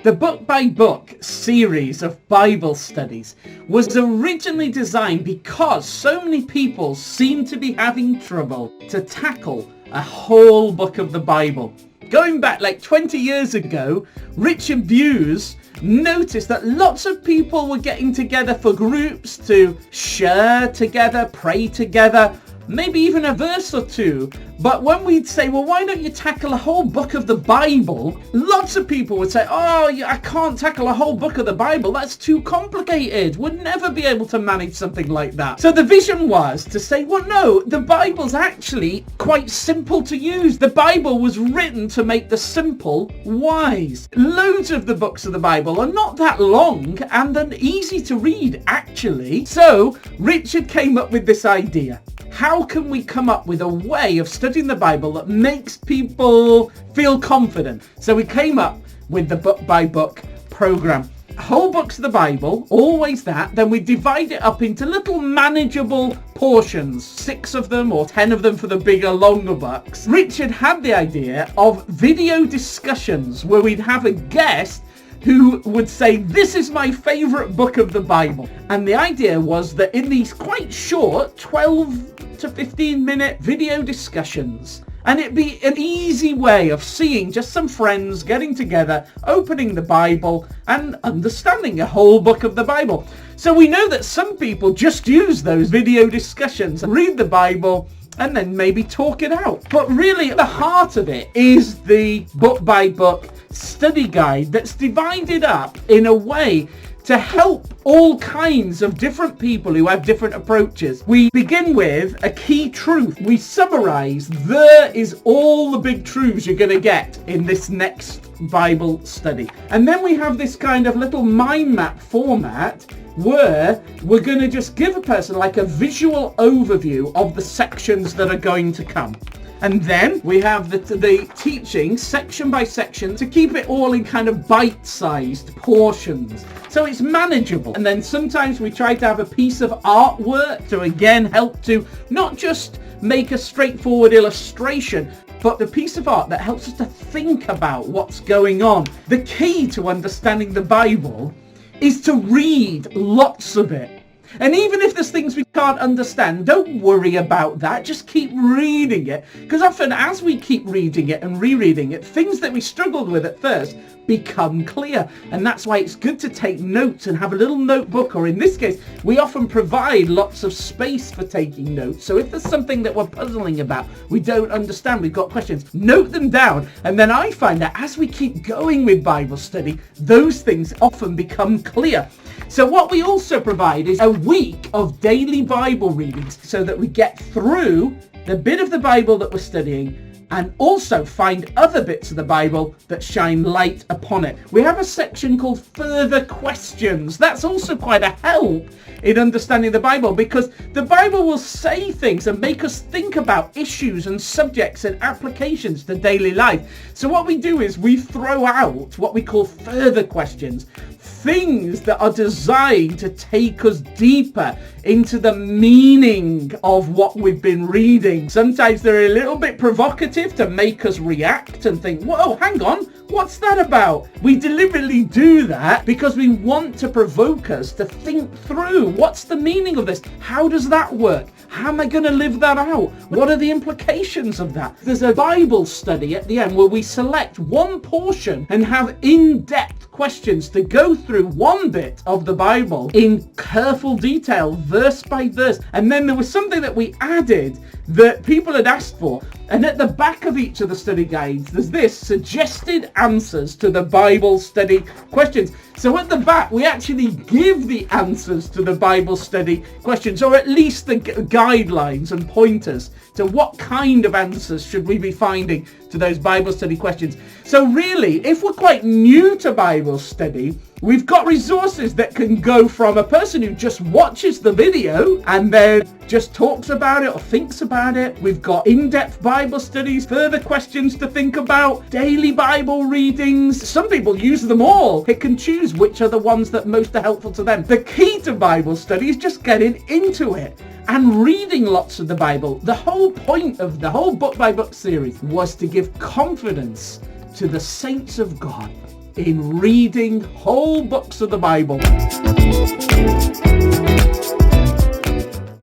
The book by book series of Bible studies was originally designed because so many people seem to be having trouble to tackle a whole book of the Bible. Going back like 20 years ago, Richard Buse noticed that lots of people were getting together for groups to share together, pray together, maybe even a verse or two. But when we'd say, well, why don't you tackle a whole book of the Bible? Lots of people would say, oh, I can't tackle a whole book of the Bible. That's too complicated. We'd never be able to manage something like that. So the vision was to say, well, no, the Bible's actually quite simple to use. The Bible was written to make the simple wise. Loads of the books of the Bible are not that long and they're easy to read, actually. So Richard came up with this idea. How can we come up with a way of studying the Bible that makes people feel confident? So we came up with the book by book program. Whole books of the Bible, always that. Then we divide it up into little manageable portions, 6 of them or 10 of them for the bigger, longer books. Richard had the idea of video discussions where we'd have a guest who would say, this is my favorite book of the Bible. And the idea was that in these quite short 12 to 15 minute video discussions, and it'd be an easy way of seeing just some friends getting together, opening the Bible and understanding a whole book of the Bible. So we know that some people just use those video discussions and read the Bible and then maybe talk it out. But really at the heart of it is the book by book study guide that's divided up in a way to help all kinds of different people who have different approaches. We begin with a key truth. We summarize, there is all the big truths you're going to get in this next Bible study. And then we have this kind of little mind map format where we're going to just give a person like a visual overview of the sections that are going to come. And then we have the teaching section by section to keep it all in kind of bite-sized portions. So it's manageable. And then sometimes we try to have a piece of artwork to again help to not just make a straightforward illustration, but the piece of art that helps us to think about what's going on. The key to understanding the Bible is to read lots of it. And even if there's things we can't understand, don't worry about that. Just keep reading it. Because often as we keep reading it and rereading it, things that we struggled with at first become clear. And that's why it's good to take notes and have a little notebook, or in this case, we often provide lots of space for taking notes. So if there's something that we're puzzling about, we don't understand, we've got questions, note them down. And then I find that as we keep going with Bible study, those things often become clear. So what we also provide is a week of daily Bible readings so that we get through the bit of the Bible that we're studying and also find other bits of the Bible that shine light upon it. We have a section called Further Questions. That's also quite a help in understanding the Bible, because the Bible will say things and make us think about issues and subjects and applications to daily life. So what we do is we throw out what we call further questions, things that are designed to take us deeper into the meaning of what we've been reading. Sometimes they're a little bit provocative to make us react and think, whoa, hang on, what's that about? We deliberately do that because we want to provoke us to think through, what's the meaning of this? How does that work? How am I going to live that out? What are the implications of that? There's a Bible study at the end where we select one portion and have in-depth questions to go through one bit of the Bible in careful detail, verse by verse. And then there was something that we added that people had asked for. And at the back of each of the study guides, there's this suggested answers to the Bible study questions. So at the back, we actually give the answers to the Bible study questions, or at least the guidelines and pointers to what kind of answers should we be finding to those Bible study questions. So really, if we're quite new to Bible study, we've got resources that can go from a person who just watches the video and then just talks about it or thinks about it. We've got in-depth Bible studies, further questions to think about, daily Bible readings. Some people use them all. They can choose which are the ones that most are helpful to them. The key to Bible study is just getting into it and reading lots of the Bible. The whole point of the whole book by book series was to give confidence to the saints of God in reading whole books of the Bible.